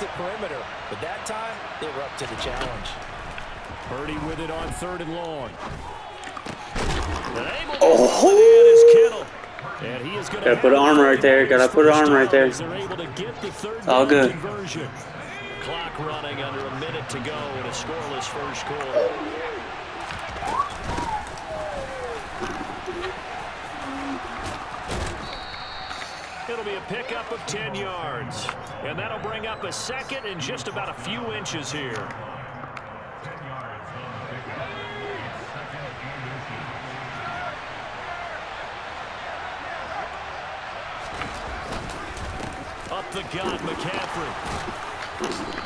the perimeter, but that time they were up to the challenge. Purdy with it on 3rd and long. Oh! Gotta put an arm right there. Gotta put an arm right there. It's all good. Clock running under a minute to go in a scoreless first quarter. It'll be a pickup of 10 yards. And that'll bring up a second and just about a few inches here. Up the gut, McCaffrey.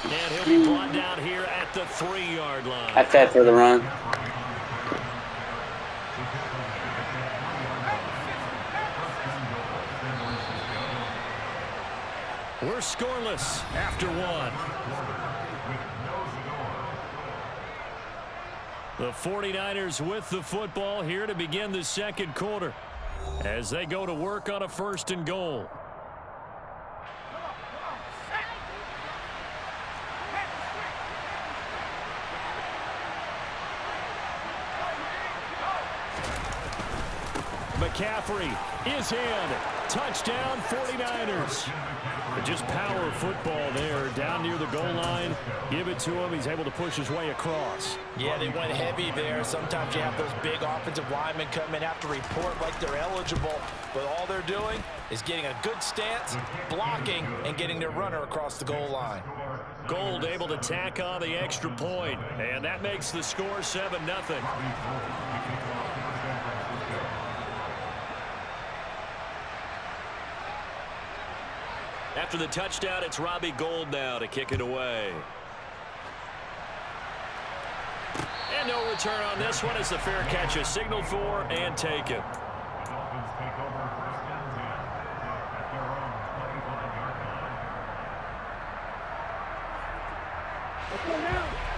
And he'll be brought down here at the 3-yard line. I fed for the run. We're scoreless after 1. The 49ers with the football here to begin the second quarter as they go to work on a 1st and goal. McCaffrey is in. Touchdown 49ers. Just power football there down near the goal line. Give it to him. He's able to push his way across. Yeah, they went heavy there. Sometimes you have those big offensive linemen come in, have to report like they're eligible, but all they're doing is getting a good stance, blocking, and getting their runner across the goal line. Gold able to tack on the extra point, and that makes the score 7-0. After the touchdown, it's Robbie Gould now to kick it away. And no return on this one as the fair catch is signaled for and taken.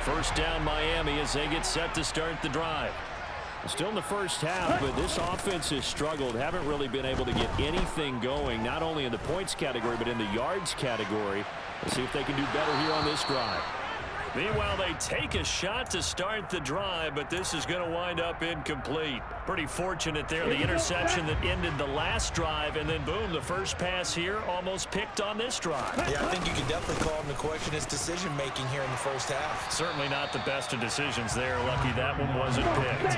First down Miami as they get set to start the drive. Still in the first half, but this offense has struggled. Haven't really been able to get anything going, not only in the points category, but in the yards category. Let's see if they can do better here on this drive. Meanwhile, they take a shot to start the drive, but this is going to wind up incomplete. Pretty fortunate there, the interception that ended the last drive, and then boom, the first pass here almost picked on this drive. Yeah, I think you could definitely call him to question his decision-making here in the first half. Certainly not the best of decisions there. Lucky that one wasn't picked.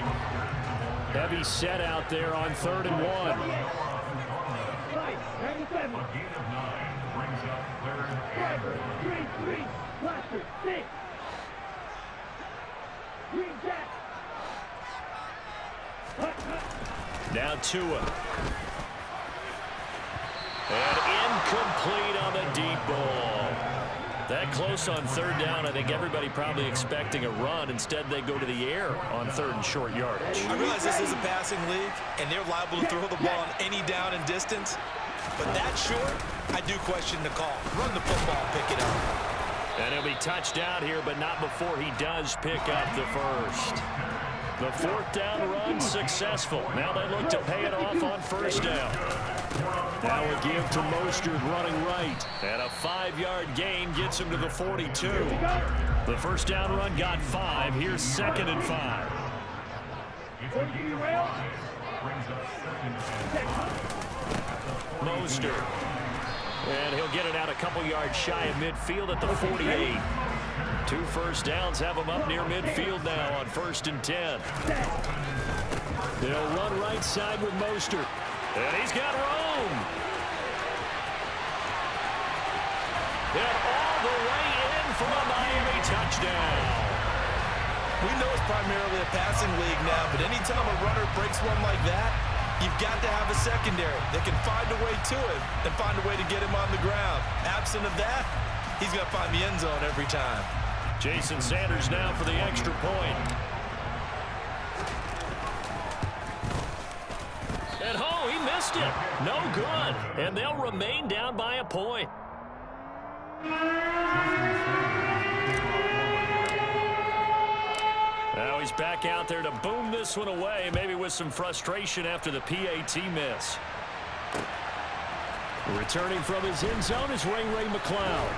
Heavy set out there on 3rd and 1. Now Tua. And incomplete on the deep ball. That close on 3rd down. I think everybody probably expecting a run. Instead, they go to the air on 3rd and short yardage. I realize this is a passing league, and they're liable to throw the ball on any down and distance. But that short, I do question the call. Run the football, pick it up. And he'll be touched down here, but not before he does pick up the first. The 4th down run successful. Now they look to pay it off on 1st down. Now a give to Mostert running right. And a 5-yard gain gets him to the 42. The 1st down run got 5. Here's 2nd and 5. Mostert. And he'll get it out a couple yards shy of midfield at the 48. 2 first downs have him up near midfield now on 1st and 10. They'll run right side with Mostert. And he's got room. And all the way in for a Miami touchdown. We know it's primarily a passing league now, but anytime a runner breaks one like that, you've got to have a secondary that can find a way to it and find a way to get him on the ground. Absent of that, he's going to find the end zone every time. Jason Sanders now for the extra point. And oh, he missed it. No good. And they'll remain down by a point. Now he's back out there to boom this one away, maybe with some frustration after the PAT miss. Returning from his end zone is Ray McCloud.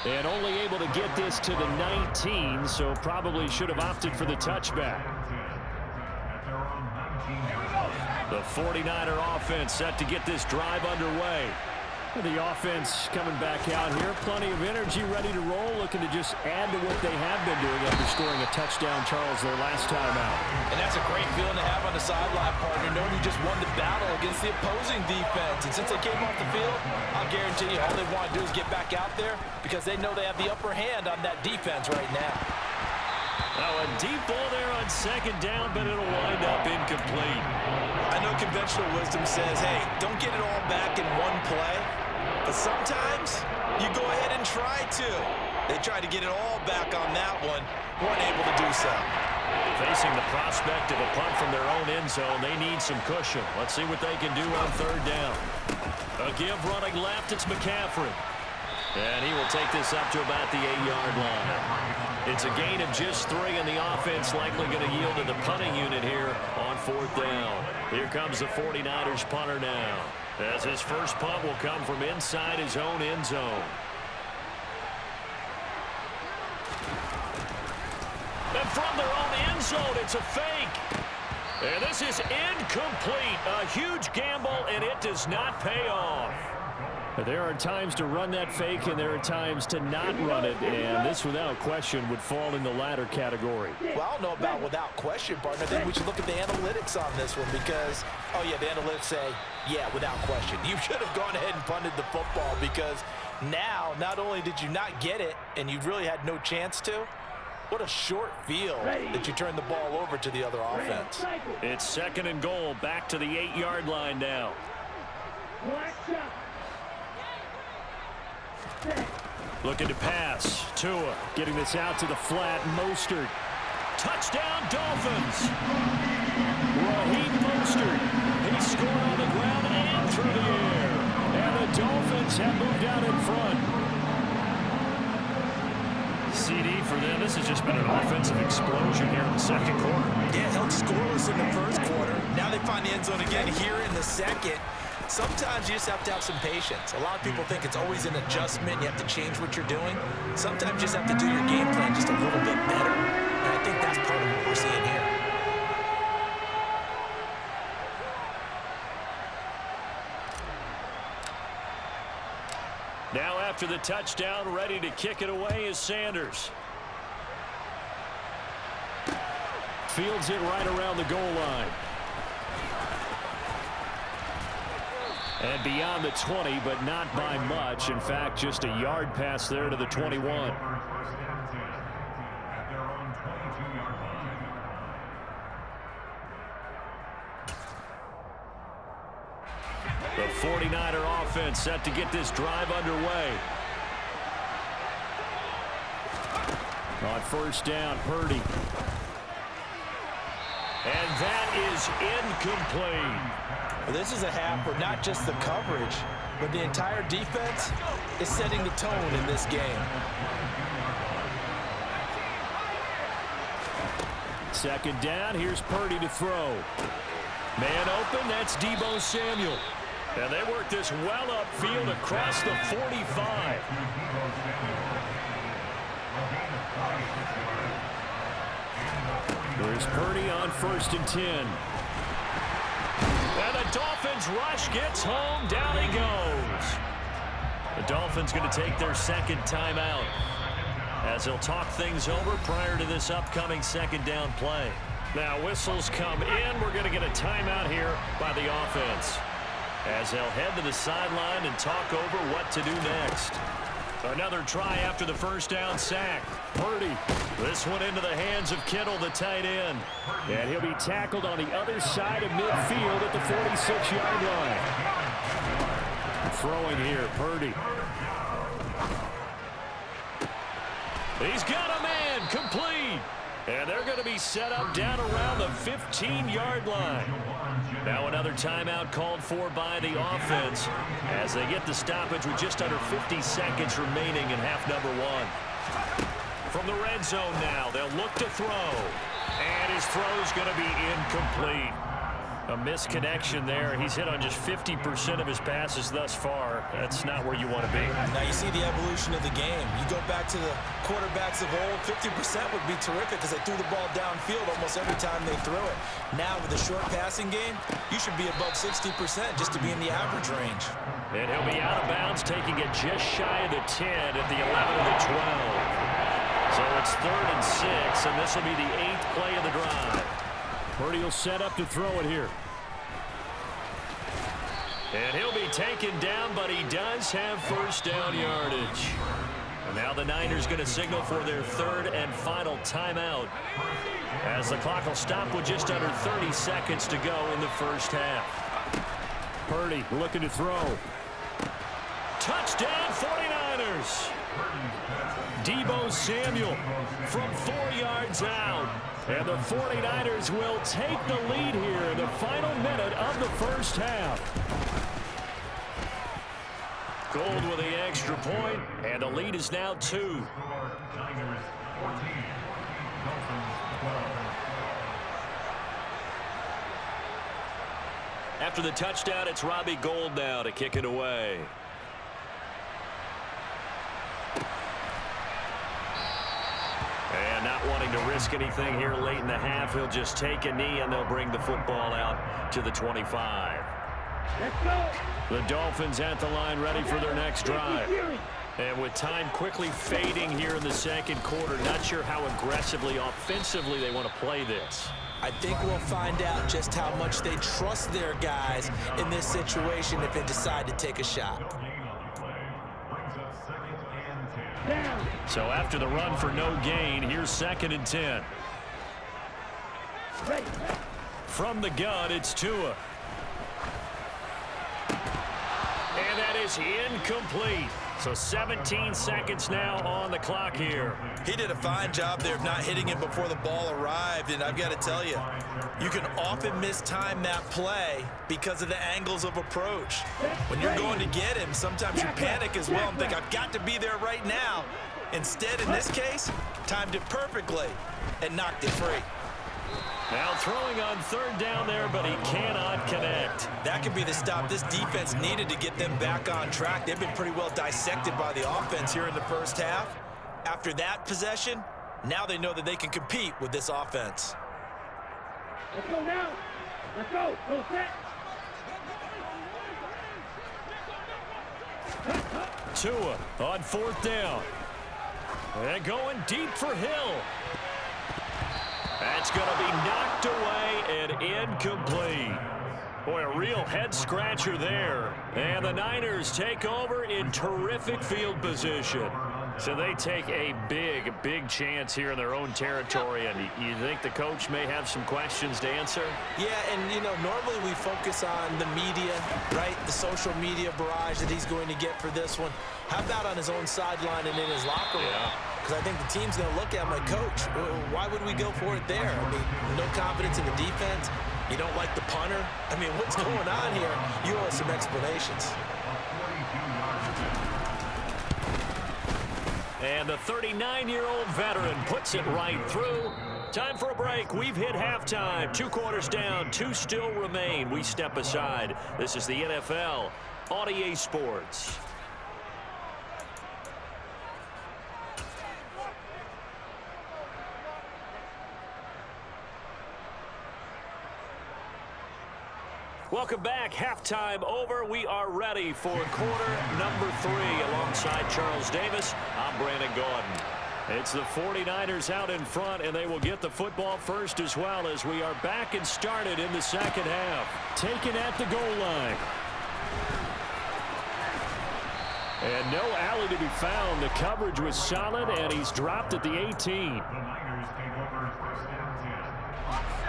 And only able to get this to the 19, so probably should have opted for the touchback. The 49er offense set to get this drive underway. The offense coming back out here. Plenty of energy, ready to roll, looking to just add to what they have been doing after scoring a touchdown, Charles, their last time out. And that's a great feeling to have on the sideline, partner, knowing you just won the battle against the opposing defense. And since they came off the field, I'll guarantee you all they want to do is get back out there because they know they have the upper hand on that defense right now. Oh, a deep ball there on second down, but it'll wind up incomplete. I know conventional wisdom says, hey, don't get it all back in one play. But sometimes you go ahead and try to. They tried to get it all back on that one. Weren't able to do so. Facing the prospect of a punt from their own end zone, they need some cushion. Let's see what they can do on third down. A give running left, it's McCaffrey. And he will take this up to about the 8-yard line. It's a gain of just 3, and the offense likely going to yield to the punting unit here on fourth down. Here comes the 49ers punter now, as his first punt will come from inside his own end zone. And from their own end zone, it's a fake. And this is incomplete. A huge gamble, and it does not pay off. There are times to run that fake, and there are times to not run it, and this, without question, would fall in the latter category. Well, I don't know about without question, partner. I think we should look at the analytics on this one because, oh, yeah, the analytics say, yeah, without question. You should have gone ahead and punted the football because now, not only did you not get it, and you really had no chance to, what a short field that you turned the ball over to the other offense. It's second and goal, back to the 8-yard line now. Looking to pass. Tua getting this out to the flat. Mostert. Touchdown, Dolphins. Raheem Mostert. He scored on the ground and through the air. And the Dolphins have moved out in front. CD for them. This has just been an offensive explosion here in the second quarter. Yeah, held scoreless in the first quarter. Now they find the end zone again here in the second. Sometimes you just have to have some patience. A lot of people think it's always an adjustment. You have to change what you're doing. Sometimes you just have to do your game plan just a little bit better. And I think that's part of what we're seeing here. Now after the touchdown, ready to kick it away is Sanders. Fields it right around the goal line. And beyond the 20, but not by much. In fact, just a yard pass there to the 21. The 49er offense set to get this drive underway. On first down, Purdy. And that is incomplete. Well, this is a half where not just the coverage, but the entire defense is setting the tone in this game. Second down, here's Purdy to throw. Man open, that's Deebo Samuel. And they work this well upfield across the 45. There's Purdy on first and 10. And the Dolphins rush gets home. Down he goes. The Dolphins going to take their second timeout as they'll talk things over prior to this upcoming second down play. Now whistles come in. We're going to get a timeout here by the offense as they'll head to the sideline and talk over what to do next. Another try after the first down sack. Purdy. This one into the hands of Kittle, the tight end. And he'll be tackled on the other side of midfield at the 46-yard line. Throwing here, Purdy. He's got a man, complete. And they're going to be set up down around the 15-yard line. Now another timeout called for by the offense as they get the stoppage with just under 50 seconds remaining in half number one. From the red zone now, they'll look to throw. And his throw's going to be incomplete. A misconnection there. He's hit on just 50% of his passes thus far. That's not where you want to be. Now you see the evolution of the game. You go back to the quarterbacks of old, 50% would be terrific because they threw the ball downfield almost every time they threw it. Now with the short passing game, you should be above 60% just to be in the average range. And he'll be out of bounds, taking it just shy of the 10 at the 11 of the 12. So it's 3rd and 6, and this will be the 8th play of the drive. Purdy will set up to throw it here. And he'll be taken down, but he does have first down yardage. And now the Niners going to signal for their 3rd and final timeout, as the clock will stop with just under 30 seconds to go in the first half. Purdy looking to throw. Touchdown 49ers. Deebo Samuel from 4 yards out. And the 49ers will take the lead here in the final minute of the first half. Gold with the extra point, and the lead is now 2. After the touchdown, it's Robbie Gould now to kick it away. And not wanting to risk anything here late in the half, he'll just take a knee, and they'll bring the football out to the 25. Let's go. The Dolphins at the line, ready for their next drive. And with time quickly fading here in the second quarter, not sure how aggressively, offensively they want to play this. I think we'll find out just how much they trust their guys in this situation if they decide to take a shot. So after the run for no gain, here's 2nd and 10. From the gun, it's Tua. And that is incomplete. So 17 seconds now on the clock here. He did a fine job there of not hitting it before the ball arrived, and I've got to tell you, you can often mistime that play because of the angles of approach. When you're going to get him, sometimes you panic as well and think, I've got to be there right now. Instead, in this case, timed it perfectly and knocked it free. Now throwing on 3rd down there, but he cannot connect. That could be the stop this defense needed to get them back on track. They've been pretty well dissected by the offense here in the first half. After that possession, now they know that they can compete with this offense. Let's go now. Let's go. Go set. Tua on 4th down. And going deep for Hill. That's going to be knocked away and incomplete. Boy, a real head-scratcher there. And the Niners take over in terrific field position. So they take a big chance here in their own territory. And you think the coach may have some questions to answer? Yeah, and, you know, normally we focus on the media, right? The social media barrage that he's going to get for this one. How about on his own sideline and in his locker room? Because I think the team's going to look at him like, Coach, why would we go for it there? I mean, no confidence in the defense. You don't like the punter. I mean, what's going on here? You owe us some explanations. And the 39-year-old veteran puts it right through. Time for a break. We've hit halftime. 2 quarters down, 2 still remain. We step aside. This is the NFL on EA Sports. Welcome back. Halftime over. We are ready for quarter number 3. Alongside Charles Davis, I'm Brandon Gordon. It's the 49ers out in front, and they will get the football first as well as we are back and started in the second half. Taken at the goal line. And no alley to be found. The coverage was solid, and he's dropped at the 18.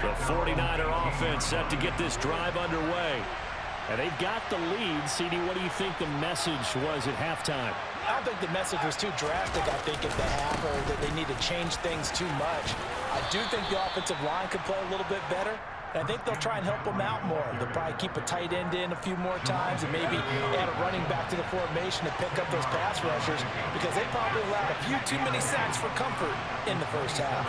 The 49er offense set to get this drive underway. And they've got the lead. CD, what do you think the message was at halftime? I don't think the message was too drastic, I think, at the half, or that they need to change things too much. I do think the offensive line could play a little bit better. And I think they'll try and help them out more. They'll probably keep a tight end in a few more times and maybe add a running back to the formation to pick up those pass rushers, because they probably allowed a few too many sacks for comfort in the first half.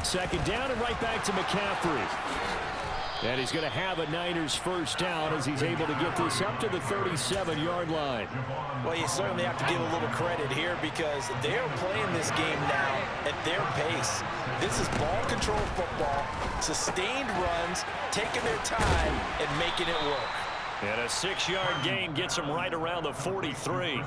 second down and right back to McCaffrey. And he's going to have a Niners first down as he's able to get this up to the 37-yard line. Well, you certainly have to give a little credit here because they're playing this game now at their pace. This is ball control football, sustained runs, taking their time and making it work. And a 6-yard gain gets them right around the 43.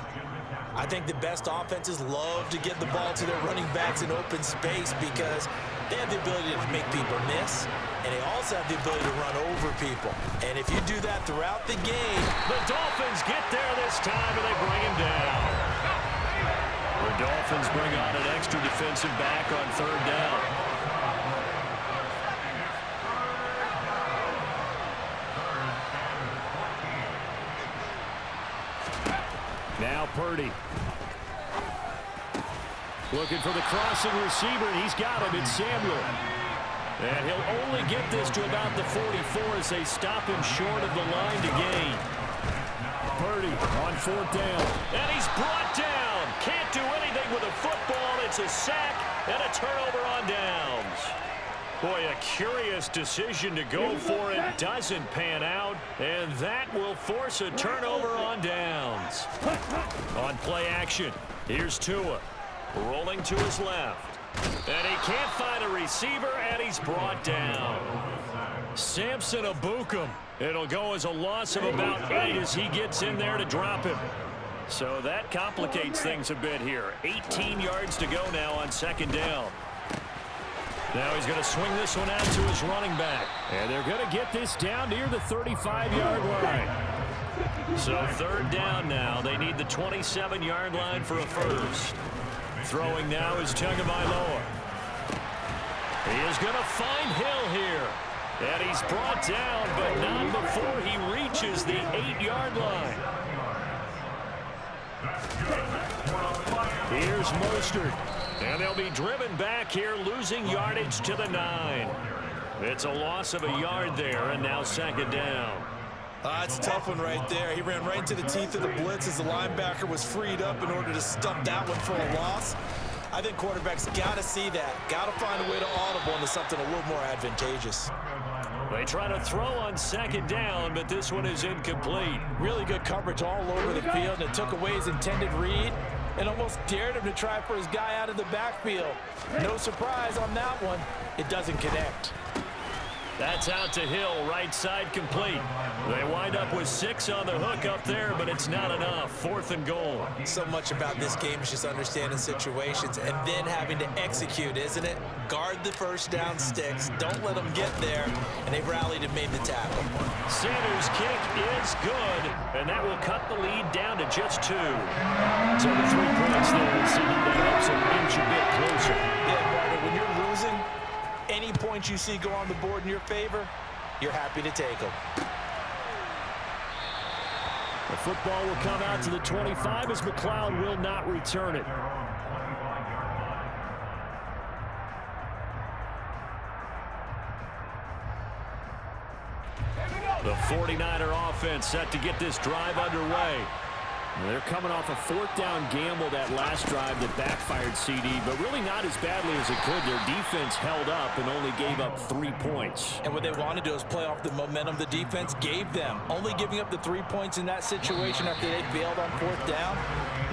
I think the best offenses love to get the ball to their running backs in open space because they have the ability to make people miss, and they also have the ability to run over people. And if you do that throughout the game, the Dolphins get there this time, and they bring him down. The Dolphins bring on an extra defensive back on third down. Now Purdy. Looking for the crossing receiver, and he's got him. It's Samuel. And he'll only get this to about the 44 as they stop him short of the line to gain. Purdy on fourth down. And he's brought down. Can't do anything with a football. It's a sack and a turnover on downs. Boy, a curious decision to go for it. Doesn't pan out. And that will force a turnover on downs. On play action, here's Tua. Rolling to his left. And he can't find a receiver, and he's brought down. Samson Abukum. It'll go as a loss of about 8 as he gets in there to drop him. So that complicates things a bit here. 18 yards to go now on second down. Now he's going to swing this one out to his running back. And they're going to get this down near the 35-yard line. So third down now. They need the 27-yard line for a first. Throwing now is Tagovailoa. He is going to find Hill here. And he's brought down, but not before he reaches the 8-yard line. Here's Mostert. And they'll be driven back here, losing yardage to the 9. It's a loss of a yard there, and now second down. It's a tough one right there. He ran right into the teeth of the blitz as the linebacker was freed up in order to stump that one for a loss. I think quarterbacks got to see that. Got to find a way to audible into something a little more advantageous. They try to throw on second down, but this one is incomplete. Really good coverage all over the field, and it took away his intended read and almost dared him to try for his guy out of the backfield. No surprise on that one. It doesn't connect. That's out to Hill, right side complete. They wind up with 6 on the hook up there, but it's not enough. 4th and goal. So much about this game is just understanding situations and then having to execute, isn't it? Guard the first down sticks. Don't let them get there. And they rallied and made the tackle. Sanders' kick is good, and that will cut the lead down to just 2. So the 3 points there, and Sydney, that helps them inch a bit closer. Yeah, partner, when you're losing, any points you see go on the board in your favor, you're happy to take them. The football will come out to the 25 as McLeod will not return it. The 49er offense set to get this drive underway. They're coming off a 4th down gamble that last drive that backfired CD, but really not as badly as it could. Their defense held up and only gave up 3 points. And what they want to do is play off the momentum the defense gave them. Only giving up the 3 points in that situation after they failed on 4th down.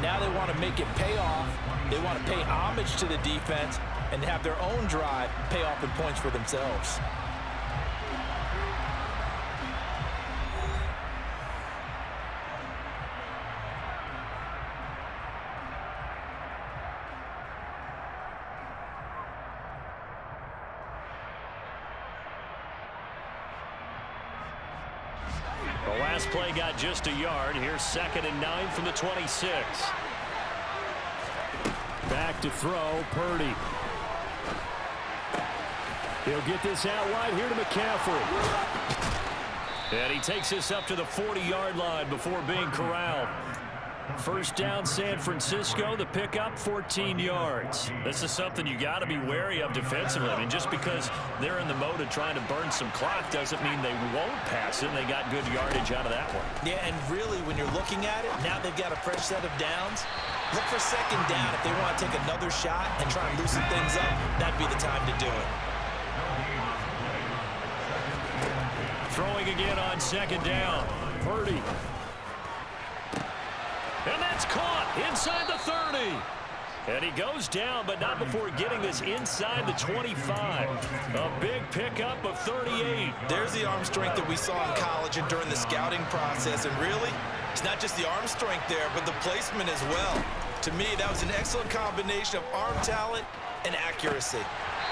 Now they want to make it pay off. They want to pay homage to the defense and have their own drive pay off in points for themselves. The last play got just a yard. Here's 2nd and 9 from the 26. Back to throw, Purdy. He'll get this out wide here to McCaffrey. And he takes this up to the 40-yard line before being corralled. First down, San Francisco. The pickup, 14 yards. This is something you got to be wary of defensively. I mean, just because they're in the mode of trying to burn some clock doesn't mean they won't pass it. They got good yardage out of that one. Yeah, and really, when you're looking at it, now they've got a fresh set of downs. Look for second down. If they want to take another shot and try and loosen things up, that'd be the time to do it. Throwing again on second down. Purdy. And that's caught inside the 30. And he goes down, but not before getting this inside the 25. A big pickup of 38. There's the arm strength that we saw in college and during the scouting process. And really, it's not just the arm strength there, but the placement as well. To me, that was an excellent combination of arm talent and accuracy.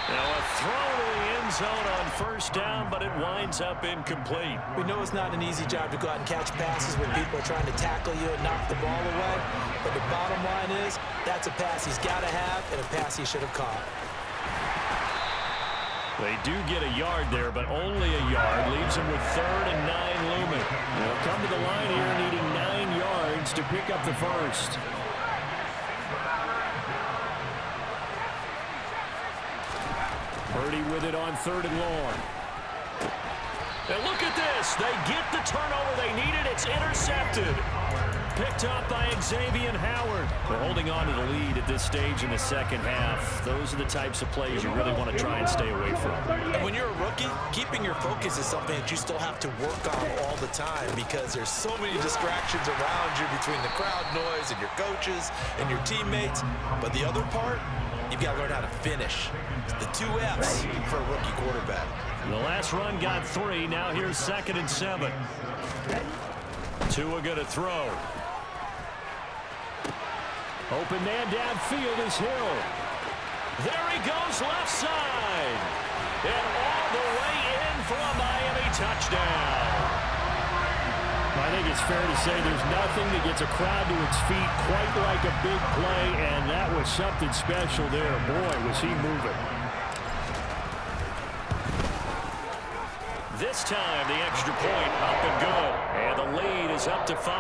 Now a throw to the end zone on first down, but it winds up incomplete. We know it's not an easy job to go out and catch passes when people are trying to tackle you and knock the ball away. But the bottom line is, that's a pass he's got to have and a pass he should have caught. They do get a yard there, but only a yard. Leaves him with 3rd and 9 looming. They'll come to the line here needing 9 yards to pick up the first. Purdy with it on 3rd and long. And look at this. They get the turnover they needed. It's intercepted. Picked up by Xavier Howard. They're holding on to the lead at this stage in the second half. Those are the types of plays you really want to try and stay away from. And when you're a rookie, keeping your focus is something that you still have to work on all the time because there's so many distractions around you between the crowd noise and your coaches and your teammates. But the other part, you've got to learn how to finish. The 2 F's for a rookie quarterback. The last run got 3. Now here's 2nd and 7. Tua going to throw. Open man downfield is Hill. There he goes left side. And all the way in for a Miami touchdown. I think it's fair to say there's nothing that gets a crowd to its feet quite like a big play, and that was something special there. Boy, was he moving. This time, the extra point up and go. And the lead is up to 5.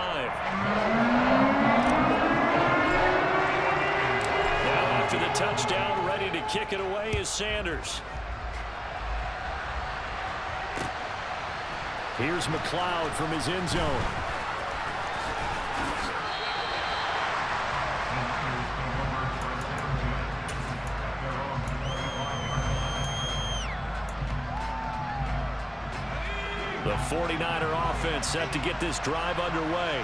Now after the touchdown, ready to kick it away is Sanders. Here's McLeod from his end zone. The 49er offense set to get this drive underway.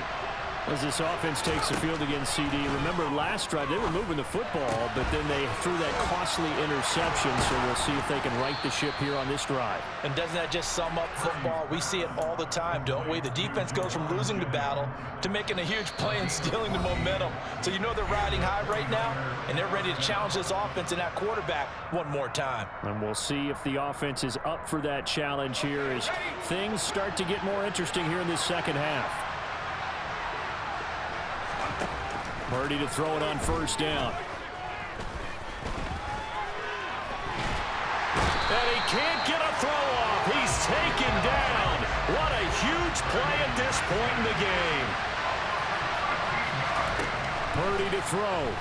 As this offense takes the field against CD, remember last drive they were moving the football, but then they threw that costly interception, so we'll see if they can right the ship here on this drive. And doesn't that just sum up football? We see it all the time, don't we? The defense goes from losing the battle to making a huge play and stealing the momentum. So you know they're riding high right now, and they're ready to challenge this offense and that quarterback one more time. And we'll see if the offense is up for that challenge here as things start to get more interesting here in this second half. Purdy to throw it on first down. And he can't get a throw off. He's taken down. What a huge play at this point in the game. Purdy to throw.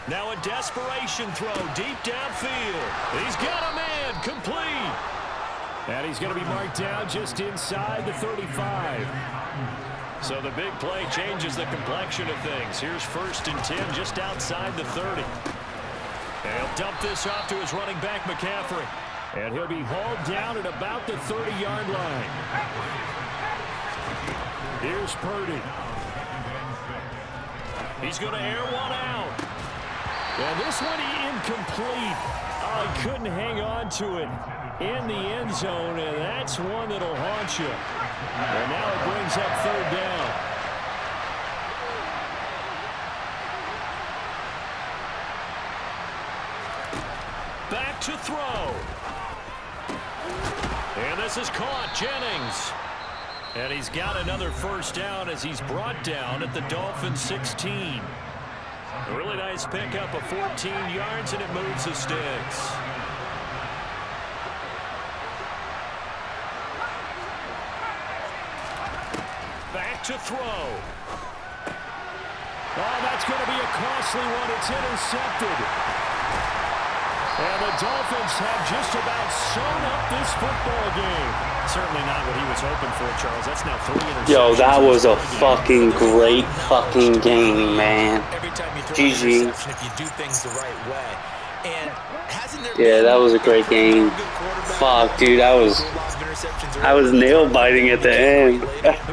Now a desperation throw deep downfield. He's got a man complete. And he's going to be marked down just inside the 35. So the big play changes the complexion of things. Here's 1st and 10 just outside the 30. And he'll dump this off to his running back, McCaffrey. And he'll be hauled down at about the 30-yard line. Here's Purdy. He's going to air one out. And this one incomplete. Oh, he couldn't hang on to it in the end zone, and that's one that'll haunt you. And now it brings up 3rd down. Back to throw. And this is caught. Jennings. And he's got another first down as he's brought down at the Dolphins' 16. A really nice pickup of 14 yards, and it moves the sticks. Back to throw. Oh, that's going to be a costly one. It's intercepted. And the Dolphins have just about sewn up this football game. Certainly not what he was hoping for, Charles. That's now 3 interceptions. Yo, that was a fucking great fucking game, man. Every time you throw an interception, if you do things the right way. And hasn't there that was a great game. Fuck, dude, that was interceptions. I was nail biting at the end. Who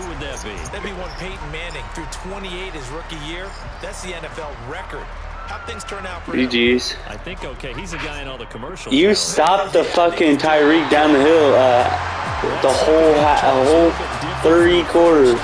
would that be? That'd be one Peyton Manning threw 28 his rookie year. That's the NFL record. How'd things turn out for him? GG's. I think, okay, he's a guy in all the commercials. You stopped the fucking Tyreek down the hill the whole 3 quarters.